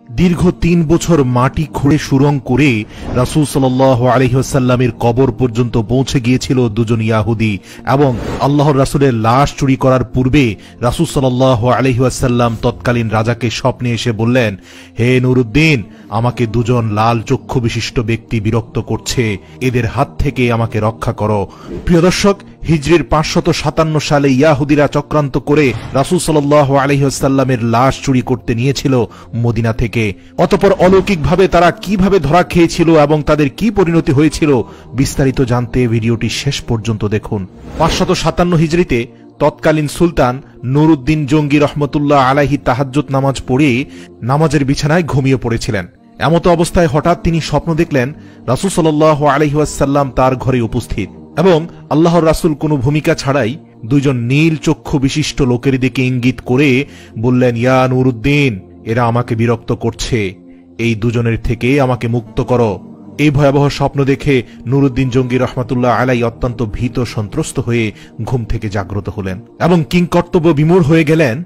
দীর্ঘ ৩ বছর মাটি খুঁড়ে সুরং করে রাসূল সাল্লাল্লাহু আলাইহি ওয়াসাল্লামের কবর পর্যন্ত পৌঁছে গিয়েছিল দুজন ইয়াহুদী, এবং আল্লাহর রাসূলের লাশ চুরি করার পূর্বে রাসূল সাল্লাল্লাহু আলাইহি ওয়াসাল্লাম তৎকালীন রাজাকে স্বপ্নে এসে বললেন, হে নুরউদ্দিন, আমাকে দুজন লাল চক্ষু বিশিষ্ট ব্যক্তি বিরক্ত করছে, এদের হাত থেকে আমাকে রক্ষা করো। প্রিয় দর্শক, হিজরির ৫৫৭ সালে ইয়াহুদীরা চক্রান্ত করে রাসূল সাল্লাল্লাহু আলাইহি ওয়াসাল্লামের লাশ চুরি করতে নিয়েছিল মদিনা থেকে। অতঃপর অলৌকিকভাবে তারা কিভাবে ধরা খেয়েছিল এবং তাদের কি পরিণতি হয়েছিল, বিস্তারিত জানতে ভিডিওটি শেষ পর্যন্ত দেখুন। ৫৫৭ হিজরিতে তৎকালীন সুলতান নুরউদ্দিন জঙ্গি রহমতুল্লাহ আলাইহি তাহাজ্জুদ নামাজ পড়ে নামাজের বিছানায় ঘুমিয়ে পড়েছিলেন। এমত অবস্থায় হঠাৎ তিনি স্বপ্ন দেখলেন রাসূল সাল্লাল্লাহু আলাইহি ওয়াসাল্লাম তার ঘরে উপস্থিত, এবং আল্লাহর রাসূল কোনো ভূমিকা ছাড়াই দুইজন নীল চক্ষু বিশিষ্ট লোকের দিকে ইঙ্গিত করে বললেন, ইয়া নুরউদ্দিন, এরা আমাকে বিরক্ত করছে, এই দুজনের থেকে আমাকে মুক্ত করো। এই ভয়াবহ স্বপ্ন দেখে নুরউদ্দিন জঙ্গি রহমতুল্লাহ আলাই অত্যন্ত ভীত সন্ত্রস্ত হয়ে ঘুম থেকে জাগ্রত হলেন এবং কিংকর্তব্য বিমূঢ় হয়ে গেলেন।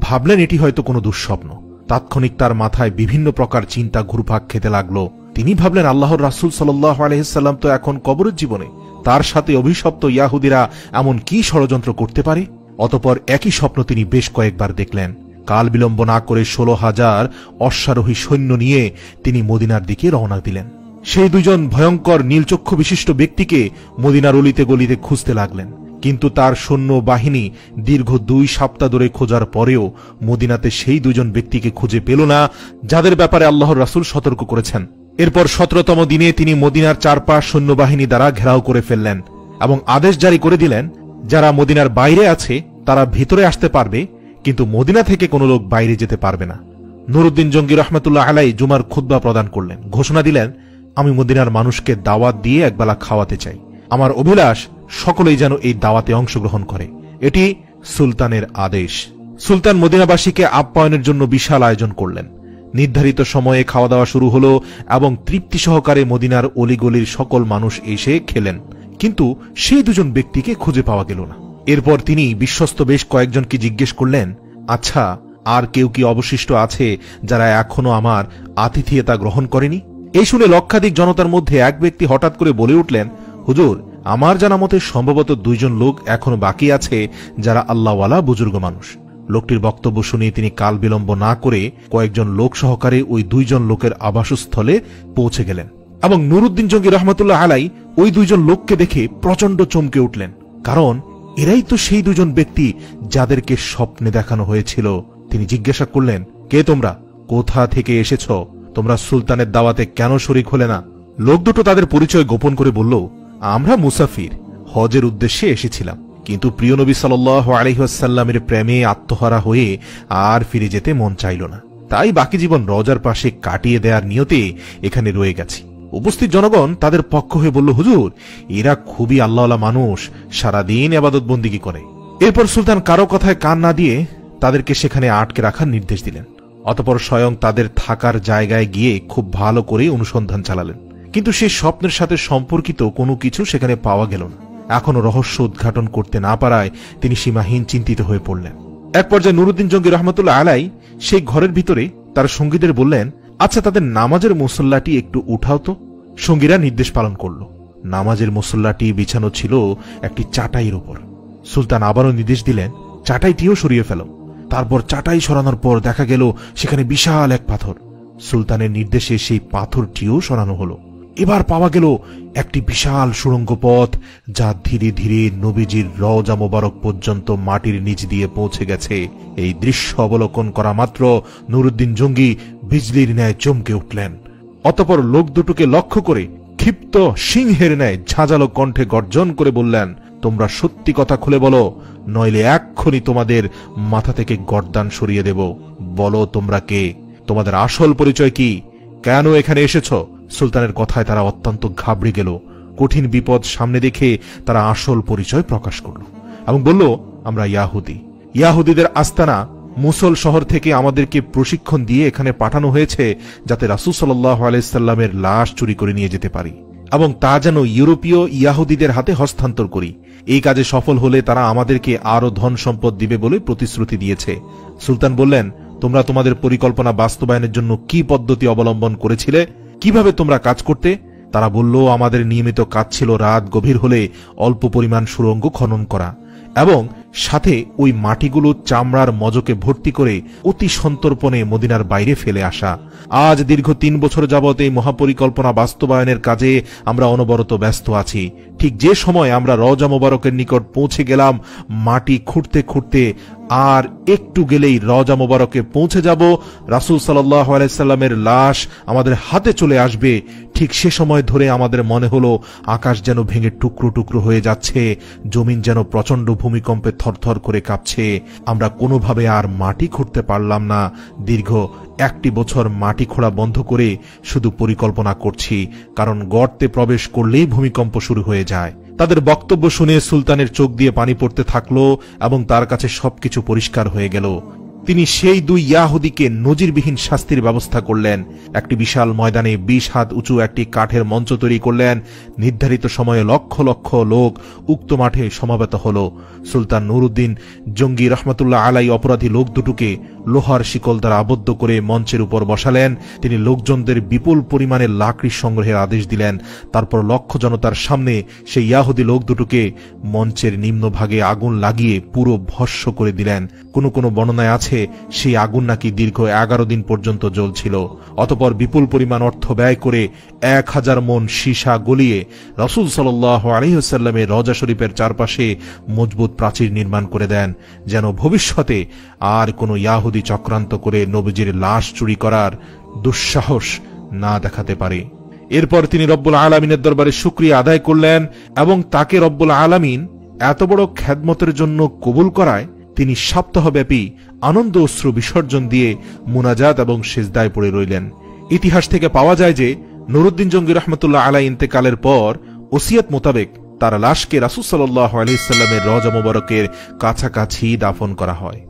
ভাবলেন এটি হয়তো কোনো দুঃস্বপ্ন। তাৎক্ষণিক তার মাথায় বিভিন্ন প্রকার চিন্তা ঘুরপাক খেতে লাগলো। তিনি ভাবলেন, আল্লাহর রাসূল সাল্লাল্লাহু আলাইহি ওয়াসাল্লাম তো এখন কবরের জীবনে, তার সাথে অভিশপ্ত ইয়াহুদীরা এমন কি ষড়যন্ত্র করতে পারে? অতঃপর একই স্বপ্ন তিনি বেশ কয়েকবার দেখলেন। কাল বিলম্ব না করে ১৬,০০০ অশ্বারোহী সৈন্য নিয়ে তিনি মদিনার দিকে রওনা দিলেন। সেই দুজন ভয়ঙ্কর নীলচক্ষু বিশিষ্ট ব্যক্তিকে মদিনার অলিতে গলিতে খুঁজতে লাগলেন, কিন্তু তার সৈন্য বাহিনী দীর্ঘ ২ সপ্তাহ ধরে খোঁজার পরেও মদিনাতে সেই দুজন ব্যক্তিকে খুঁজে পেল না, যাদের ব্যাপারে আল্লাহর রাসূল সতর্ক করেছেন। এরপর ১৭তম দিনে তিনি মদিনার চারপাশ সৈন্যবাহিনী দ্বারা ঘেরাও করে ফেললেন এবং আদেশ জারি করে দিলেন, যারা মদিনার বাইরে আছে তারা ভিতরে আসতে পারবে, কিন্তু মদিনা থেকে কোনো লোক বাইরে যেতে পারবে না। নুরউদ্দিন জঙ্গি রহমতুল্লাহ আলাই জুমার খুতবা প্রদান করলেন, ঘোষণা দিলেন, আমি মদিনার মানুষকে দাওয়াত দিয়ে একবেলা খাওয়াতে চাই। আমার অভিলাষ সকলেই যেন এই দাওয়াতে অংশগ্রহণ করে। এটি সুলতানের আদেশ। সুলতান মদিনাবাসীকে আপ্যায়নের জন্য বিশাল আয়োজন করলেন। নির্ধারিত সময়ে খাওয়া দাওয়া শুরু হলো এবং তৃপ্তি সহকারে মদিনার অলিগলির সকল মানুষ এসে খেলেন, কিন্তু সেই দুজন ব্যক্তিকে খুঁজে পাওয়া গেল না। এরপর তিনি বিশ্বস্ত বেশ কয়েকজনকে জিজ্ঞেস করলেন, আচ্ছা, আর কেউ কি অবশিষ্ট আছে যারা এখনো আমার আতিথেয়তা গ্রহণ করেনি? এই শুনে লক্ষাধিক জনতার মধ্যে এক ব্যক্তি হঠাৎ করে বলে উঠলেন, হুজুর, আমার জানা মতে সম্ভবত ২ জন লোক এখনো বাকি আছে যারা আল্লাহওয়ালা বুজুর্গ মানুষ। লোকটির বক্তব্য শুনে তিনি কাল বিলম্ব না করে কয়েকজন লোক সহকারে ওই ২ জন লোকের আবাসস্থলে পৌঁছে গেলেন এবং নুরউদ্দিন জঙ্গি রহমতুল্লাহ আলাই ওই ২ জন লোককে দেখে প্রচন্ড চমকে উঠলেন, কারণ এরাই তো সেই ২ জন ব্যক্তি যাদেরকে স্বপ্নে দেখানো হয়েছিল। তিনি জিজ্ঞাসা করলেন, কে তোমরা? কোথা থেকে এসেছ? তোমরা সুলতানের দাওয়াতে কেন শরীক হলে না? লোক দুটো তাদের পরিচয় গোপন করে বলল, আমরা মুসাফির, হজের উদ্দেশ্যে এসেছিলাম, কিন্তু প্রিয় নবী সাল্লাল্লাহু আলাইহি ওয়াসাল্লামের প্রেমে আত্মহারা হয়ে আর ফিরে যেতে মন চাইল না, তাই বাকি জীবন রওজার পাশে কাটিয়ে দেওয়ার নিয়তে এখানে রয়ে গেছি। উপস্থিত জনগণ তাদের পক্ষ হয়ে বলল, হুজুর, এরা খুবই আল্লাহওয়ালা মানুষ, সারাদিন ইবাদত বন্দেগী করে। এরপর সুলতান কারো কথায় কান না দিয়ে তাদেরকে সেখানে আটকে রাখার নির্দেশ দিলেন। অতঃপর স্বয়ং তাদের থাকার জায়গায় গিয়ে খুব ভালো করে অনুসন্ধান চালালেন, কিন্তু সেই স্বপ্নের সাথে সম্পর্কিত কোনো কিছু সেখানে পাওয়া গেল না। এখনো রহস্য উদ্ঘাটন করতে না পারায় তিনি সীমাহীন চিন্তিত হয়ে পড়লেন। এক পর্যায়ে নুরউদ্দিন জঙ্গি রহমতুল্লাহ আলাই সেই ঘরের ভিতরে তার সঙ্গীদের বললেন, আচ্ছা, তাদের নামাজের মুসল্লাটি একটু উঠাও তো। সঙ্গীরা নির্দেশ পালন করল। নামাজের মুসল্লাটি বিছানো ছিল একটি চাটাইয়ের উপর। সুলতান আবারও নির্দেশ দিলেন, চাটাইটিও সরিয়ে ফেল। তারপর চাটাই সরানোর পর দেখা গেল সেখানে বিশাল এক পাথর। সুলতানের নির্দেশে সেই পাথরটিও সরানো হলো। এবার পাওয়া গেল একটি বিশাল সুড়ঙ্গ পথ, যা ধীরে ধীরে নবীজির রওজা মোবারক পর্যন্ত মাটির নিচ দিয়ে পৌঁছে গেছে। এই দৃশ্য অবলোকন করা মাত্র নুরউদ্দিন জঙ্গি বিজলির ন্যায় চমকে উঠলেন। অতঃপর লোক দুটোকে লক্ষ্য করে ক্ষিপ্ত সিংহের ন্যায় ঝাঁঝালো কণ্ঠে গর্জন করে বললেন, তোমরা সত্যি কথা খুলে বলো, নইলে এক্ষুনি তোমাদের মাথা থেকে গর্দান সরিয়ে দেব। বলো তোমরা কে? তোমাদের আসল পরিচয় কি? কেন এখানে এসেছ? সুলতানের কথায় তারা অত্যন্ত ঘাবড়ে গেল। কঠিন বিপদ সামনে দেখে তারা আসল পরিচয় প্রকাশ করল এবং বলল, আমরা ইয়াহুদি। ইয়াহুদিদের আস্তানা মুসল শহর থেকে আমাদেরকে প্রশিক্ষণ দিয়ে এখানে পাঠানো হয়েছে, যাতে রাসূল সাল্লাল্লাহু আলাইহি ওয়াসাল্লামের লাশ চুরি করে নিয়ে যেতে পারি এবং তা যেন ইউরোপীয় ইয়াহুদিদের হাতে হস্তান্তর করি। এই কাজে সফল হলে তারা আমাদেরকে আরো ধন সম্পদ দিবে বলে প্রতিশ্রুতি দিয়েছে। সুলতান বললেন, তোমরা তোমাদের পরিকল্পনা বাস্তবায়নের জন্য কি পদ্ধতি অবলম্বন করেছিলে, কিভাবে তোমরা কাজ করতে? তারা বলল, আমাদের নিয়মিত কাজ ছিল রাত গভীর হলে অল্প পরিমাণ সুড়ঙ্গ খনন করা এবং সাথে ওই মাটিগুলো চামড়ার মজকে ভর্তি করে অতি সন্তর্পণে মদিনার বাইরে ফেলে আসা। আজ দীর্ঘ 3 বছর যাবৎ এই মহাপরিকল্পনা বাস্তবায়নের কাজে আমরা অনবরত ব্যস্ত আছি। ঠিক যে সময় আমরা রওজা মোবারকের নিকট পৌঁছে গেলাম, মাটি খুঁড়তে খুঁড়তে আর একটু গেলেই রওজা মোবারকে পৌঁছে যাব, রাসূল সাল্লাল্লাহু আলাইহি সাল্লামের লাশ আমাদের হাতে চলে আসবে, ঠিক সে সময় ধরে আমাদের মনে হলো আকাশ যেন ভেঙে টুকরো টুকরো হয়ে যাচ্ছে, জমিন যেন প্রচন্ড ভূমিকম্পে থরথর করে কাঁপছে। আমরা কোনোভাবে আর মাটি খুঁড়তে পারলাম না। দীর্ঘ 1 বছর মাটি খোঁড়া বন্ধ করে শুধু পরিকল্পনা করছি, কারণ গর্তে প্রবেশ করলেই ভূমিকম্প শুরু হয়ে যায়। তাদের বক্তব্য শুনে সুলতানের চোখ দিয়ে পানি পড়তে থাকলো এবং তার কাছে সবকিছু পরিষ্কার হয়ে গেল। তিনি সেই 2 ইয়াহুদীকে নজিরবিহীন শাস্তির ব্যবস্থা করলেন। একটি বিশাল ময়দানে 20 হাত উঁচু একটি কাঠের মঞ্চ তৈরি করলেন। নির্ধারিত সময়ে লক্ষ লক্ষ লোক উক্ত মাঠে সমাবেত হল। সুলতান নুরউদ্দিন জঙ্গি রহমতুল্লাহ আলাই অপরাধী লোক দুটোকে লোহার শিকল দ্বারা আবদ্ধ করে মঞ্চের উপর বসালেন। তিনি লোকজনদের বিপুল পরিমাণে লাকড়ি সংগ্রহের আদেশ দিলেন। তারপর লক্ষ জনতার সামনে সেই ইয়াহুদী লোক দুটোকে মঞ্চের নিম্নভাগে আগুন লাগিয়ে পুরো ভস্ম করে দিলেন। কোনো কোনো বর্ণনায় আছে সেই আগুন নাকি দীর্ঘ 11 দিন পর্যন্ত জ্বলছিল। অতঃপর বিপুল পরিমাণ অর্থ ব্যয় করে 1000 মণ সীসা গলিয়ে রাসূল সাল্লাল্লাহু আলাইহি ওয়াসাল্লামের রওজা শরীফের চারপাশে মজবুত প্রাচীর নির্মাণ করে দেন, যেন ভবিষ্যতে আর কোনো ইয়াহুদী চক্রান্ত করে নবীজির লাশ চুরি করার দুঃসাহস না দেখাতে পারে। এরপর তিনি রব্বুল আলামিনের দরবারে শুকরিয়া আদায় করলেন এবং তাকে রব্বুল আলামিন এত বড় খেদমতের জন্য কবুল করায় তিনি সপ্তাহব্যাপী আনন্দ অশ্রু বিসর্জন দিয়ে মুনাজাত এবং সিজদায় পড়ে রইলেন। ইতিহাস থেকে পাওয়া যায় যে নুরউদ্দিন জঙ্গি রহমতুল্লাহ আলাই ইন্তেকালের পর ওসিয়ত মোতাবেক তার লাশকে রাসূল সাল্লাল্লাহু আলাইহি সাল্লামের রওজা মোবারকের কাছাকাছি দাফন করা হয়।